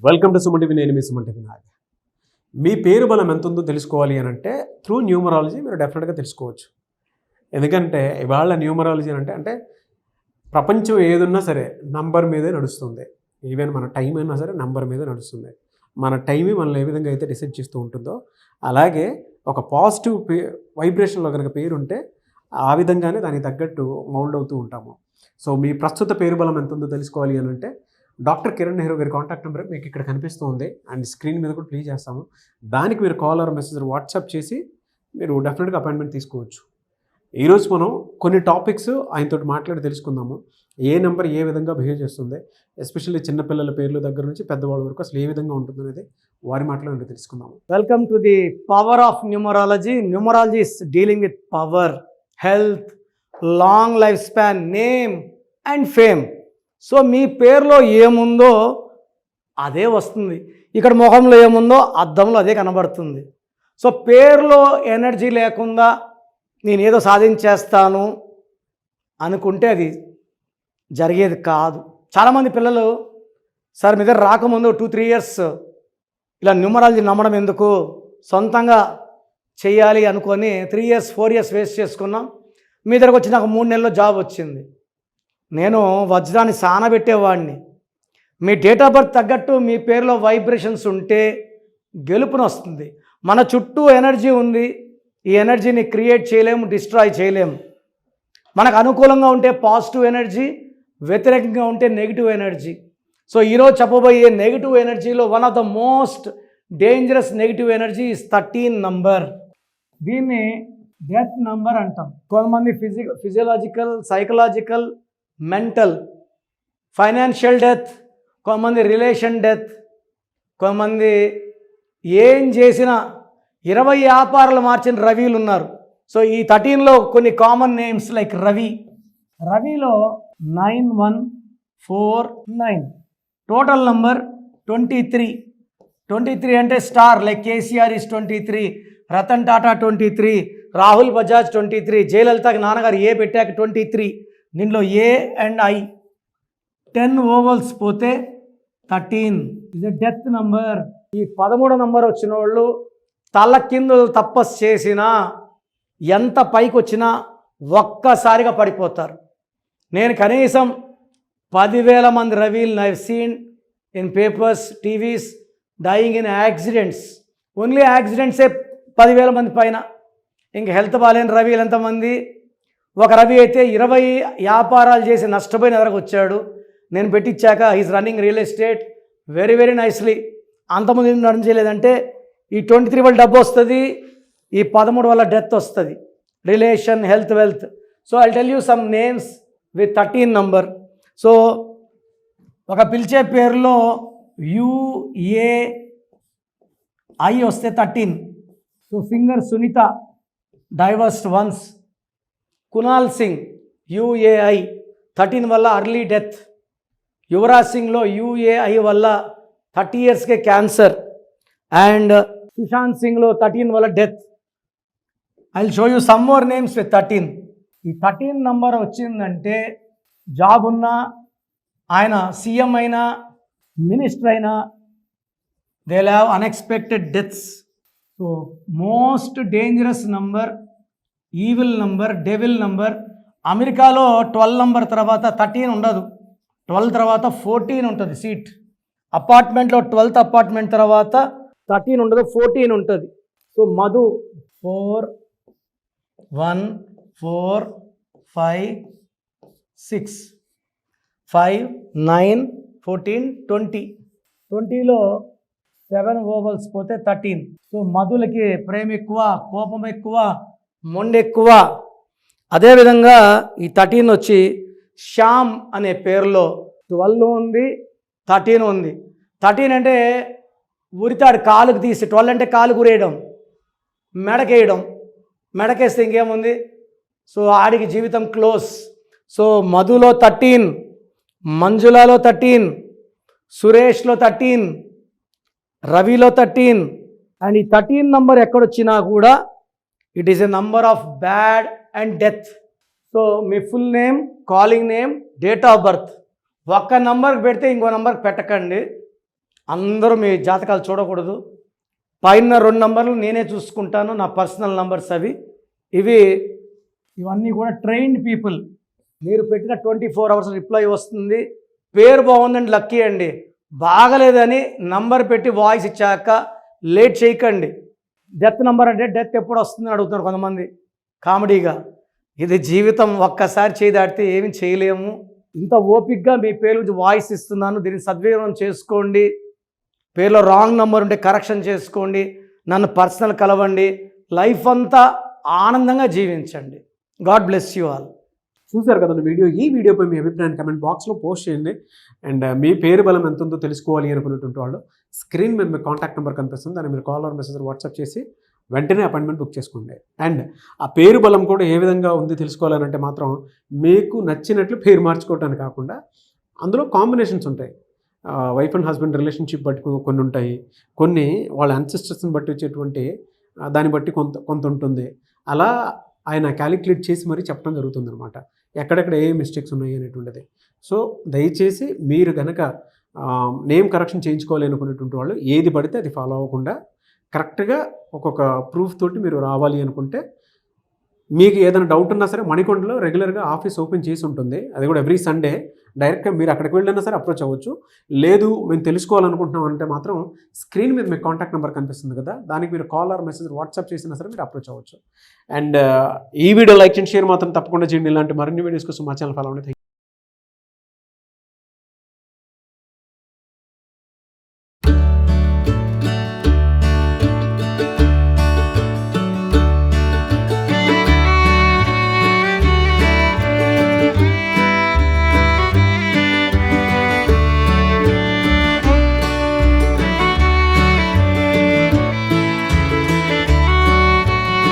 Welcome to Suman TV. నేను మీ Suman TV Nag. మీ పేరు బలం ఎంత ఉందో తెలుసుకోవాలి అని అంటే త్రూ న్యూమరాలజీ మీరు డెఫినెట్గా తెలుసుకోవచ్చు. ఎందుకంటే ఇవాళ న్యూమరాలజీ అంటే ప్రపంచం ఏదున్నా సరే నంబర్ మీదే నడుస్తుంది. ఈవెన్ మన టైం అయినా సరే నంబర్ మీదే నడుస్తుంది. మన టైమే మనల్ని ఏ విధంగా అయితే డిసైడ్ చేస్తూ ఉంటుందో అలాగే ఒక పాజిటివ్ వైబ్రేషన్లో కనుక పేరు ఉంటే ఆ విధంగానే దానికి తగ్గట్టు మౌల్డ్ అవుతూ ఉంటాము. సో మీ ప్రస్తుత పేరు బలం ఎంత ఉందో తెలుసుకోవాలి అని అంటే డాక్టర్ కిరణ్ నెహ్రూ గారి కాంటాక్ట్ నెంబర్ మీకు ఇక్కడ కనిపిస్తూ ఉంది అండ్ స్క్రీన్ మీద కూడా ప్లే చేస్తాము. దానికి మీరు కాల్ ఆర్ మెసేజ్ వాట్సాప్ చేసి మీరు డెఫినెట్గా అపాయింట్మెంట్ తీసుకోవచ్చు. ఈరోజు మనం కొన్ని టాపిక్స్ ఆయనతో మాట్లాడి తెలుసుకుందాము. ఏ నెంబర్ ఏ విధంగా బిహేవ్ చేస్తుంది, ఎస్పెషల్లీ చిన్నపిల్లల పేర్ల దగ్గర నుంచి పెద్దవాళ్ళ వరకు అసలు ఏ విధంగా ఉంటుంది అనేది వారి మాటలో తెలుసుకుందాము. Welcome to the power of numerology. Numerology is dealing with power, health, long life span, name and fame. So మీ పేరులో ఏముందో అదే వస్తుంది. ఇక్కడ ముఖంలో ఏముందో అద్దంలో అదే కనబడుతుంది. సో పేరులో ఎనర్జీ లేకుండా నేను ఏదో సాధించేస్తాను అనుకుంటే అది జరిగేది కాదు. చాలామంది పిల్లలు సార్ మీ దగ్గర రాకముందు 2-3 ఇయర్స్ ఇలా న్యూమరాలజీ నమ్మడం ఎందుకు, సొంతంగా చేయాలి అనుకొని 3 ఇయర్స్ 4 ఇయర్స్ వేస్ట్ చేసుకున్నాం. మీ దగ్గరకు వచ్చి నాకు 3 నెలల్లో జాబ్ వచ్చింది. నేను వజ్రాన్ని సానబెట్టేవాడిని. మీ డేట్ ఆఫ్ బర్త్ తగ్గట్టు మీ పేరులో వైబ్రేషన్స్ ఉంటే గెలుపుని వస్తుంది. మన చుట్టూ ఎనర్జీ ఉంది. ఈ ఎనర్జీని క్రియేట్ చేయలేము, డిస్ట్రాయ్ చేయలేము. మనకు అనుకూలంగా ఉంటే పాజిటివ్ ఎనర్జీ, వ్యతిరేకంగా ఉంటే నెగిటివ్ ఎనర్జీ. సో ఈరోజు చెప్పబోయే నెగిటివ్ ఎనర్జీలో one of the most dangerous negative energy is 13 number. దీన్ని డెత్ నంబర్ అంటాం. కొంతమంది physiological, psychological, mental, financial death, కొంతమంది రిలేషన్ డెత్, కొంతమంది ఏం చేసినా 20 వ్యాపారాలు మార్చిన రవిలు ఉన్నారు. సో ఈ 13లో కొన్ని కామన్ నేమ్స్ లైక్ రవి. రవిలో 9149, టోటల్ నంబర్ 23. 23 అంటే star, like KCR is 23, Ratan Tata 23, Rahul Bajaj 23, జయలలితకి నాన్నగారు ఏ పెట్టాక 23. దీనిలో ఏ అండ్ ఐ 10 ఓవల్స్ పోతే 13 ఇది డెత్ నంబర్. ఈ 13 నంబర్ వచ్చిన వాళ్ళు తల కిందులు తపస్సు చేసినా ఎంత పైకి వచ్చినా ఒక్కసారిగా పడిపోతారు. నేను కనీసం 10,000 మంది రవిల్ని I seen in papers, TVs dying in accidents. Only యాక్సిడెంట్సే 10,000 మంది పైన. ఇంక హెల్త్ బాగాలేని రవిలు ఎంతమంది. ఒక రవి అయితే 20 వ్యాపారాలు చేసి నష్టపోయిన ఎదరకు వచ్చాడు. నేను పెట్టించాక is running real estate very very nicely. అంతమంది నడిచేలేదంటే ఈ 23 వల్ల డబ్బు వస్తుంది, ఈ 13 వల్ల డెత్ వస్తుంది. Relation, health, wealth. So I tell you some names with 13 number. So ఒక పిలిచే పేరులో UAI వస్తే 13. So singer Sunitha divorced once. Kunal Singh UAI 13 వల్ల అర్లీ డెత్. యువరాజ్ సింగ్లో UAI వల్ల 30 ఇయర్స్కే క్యాన్సర్. అండ్ సుశాంత్ సింగ్లో 13 వల్ల death. I will show you some more names with 13. ఈ 13 నంబర్ వచ్చిందంటే జాబ్ ఉన్నా, ఆయన సీఎం అయినా, మినిస్టర్ అయినా, they have unexpected deaths. So most dangerous number, evil number, devil number. అమెరికాలో 12 నంబర్ తర్వాత 13 ఉండదు. 12 తర్వాత 14 ఉంటుంది సీట్. అపార్ట్మెంట్లో 12th అపార్ట్మెంట్ తర్వాత 13 ఉండదు, 14 ఉంటుంది. సో మధు 4 1 4 5 6 5 9 14 20. 20లో 7 ఓవల్స్ పోతే 13. సో మధులకి ప్రేమ ఎక్కువ, కోపం ఎక్కువ, మొండె ఎక్కువ. అదేవిధంగా ఈ 13 వచ్చి శ్యామ్ అనే పేరులో 12 ఉంది, 13 ఉంది. 13 అంటే ఉరితాడు కాలుకు తీసి, 12 అంటే కాలు గురేయడం, మెడకేయడం. మెడకేస్తే ఇంకేముంది. సో ఆడికి జీవితం క్లోజ్. సో మధులో 13, మంజులలో 13, సురేష్లో 13, రవిలో 13. అండ్ ఈ 13 నంబర్ ఎక్కడొచ్చినా కూడా it is a number of bad and death. So me full name, calling name, date of birth ఒక్క నంబర్కి పెడితే ఇంకో నంబర్కి పెట్టకండి. అందరూ మీ జాతకాలు చూడకూడదు. పైన 2 నంబర్లు నేనే చూసుకుంటాను, నా పర్సనల్ నంబర్స్ అవి. ఇవన్నీ కూడా ట్రైన్డ్ పీపుల్. మీరు పెట్టిన 24 అవర్స్ రిప్లై వస్తుంది. పేరు బాగుందండి, లక్కీ అండి. బాగలేదని నంబర్ పెట్టి వాయిస్ ఇచ్చాక లేట్ చేయకండి. డెత్ నంబర్ అంటే డెత్ ఎప్పుడు వస్తుందని అడుగుతున్నారు కొంతమంది కామెడీగా. ఇది జీవితం, ఒక్కసారి చేయి దాటితే ఏమి చేయలేము. ఇంత ఓపిక్గా మీ పేరు గురించి వాయిస్ ఇస్తున్నాను, దీన్ని సద్వినియోగం చేసుకోండి. పేరులో రాంగ్ నంబర్ ఉంటే కరెక్షన్ చేసుకోండి, నన్ను పర్సనల్ కలవండి, లైఫ్ అంతా ఆనందంగా జీవించండి. God bless you all. చూసారు కదండి వీడియో. ఈ వీడియోపై మీ అభిప్రాయాన్ని కమెంట్ బాక్స్లో పోస్ట్ చేయండి. అండ్ మీ పేరు బలం ఎంత ఉందో తెలుసుకోవాలి అనుకునేటువంటి వాళ్ళు స్క్రీన్ మీద మీ కాంటాక్ట్ నెంబర్ కనిపిస్తుంది, దాన్ని మీరు కాల్ ఆర్ మెసేజ్ వాట్సాప్ చేసి వెంటనే అపాయింట్మెంట్ బుక్ చేసుకోండి. అండ్ ఆ పేరు బలం కూడా ఏ విధంగా ఉంది తెలుసుకోవాలంటే మాత్రం మీకు నచ్చినట్లు పేరు మార్చుకోవటానికి కాకుండా అందులో కాంబినేషన్స్ ఉంటాయి. వైఫ్ అండ్ హస్బెండ్ రిలేషన్షిప్ బట్టి కొన్ని ఉంటాయి, కొన్ని వాళ్ళ అన్సిస్టర్స్ని బట్టి వచ్చేటువంటి దాన్ని బట్టి కొంత ఉంటుంది. అలా ఆయన క్యాలిక్యులేట్ చేసి మరీ చెప్పడం జరుగుతుంది అనమాట, ఎక్కడెక్కడ ఏ మిస్టేక్స్ ఉన్నాయి అనేటువంటిది. సో దయచేసి మీరు కనుక నేమ్ కరెక్షన్ చేయించుకోవాలి అనుకునేటువంటి వాళ్ళు ఏది పడితే అది ఫాలో అవ్వకుండా కరెక్ట్గా ఒక్కొక్క ప్రూఫ్ తోటి మీరు రావాలి అనుకుంటే, మీకు ఏదైనా డౌట్ ఉన్నా సరే మణికొండలో రెగ్యులర్గా ఆఫీస్ ఓపెన్ చేసి ఉంటుంది, అది కూడా ఎవ్రీ సండే. డైరెక్ట్గా మీరు అక్కడికి వెళ్ళినా సరే అప్రోచ్ అవ్వచ్చు. లేదు మేము తెలుసుకోవాలనుకుంటున్నాం అంటే మాత్రం స్క్రీన్ మీద మీకు కాంటాక్ట్ నెంబర్ కనిపిస్తుంది కదా, దానికి మీరు కాల్ ఆర్ మెసేజ్ వాట్సాప్ చేసినా సరే మీరు అప్రోచ్ అవ్వచ్చు. అండ్ ఈ వీడియో లైక్ చేయండి, షేర్ మాత్రం తప్పకుండా చేయండి. ఇలాంటి మరిన్ని వీడియోస్ కోసం మా ఛానల్ ఫాలో అవ్వండి.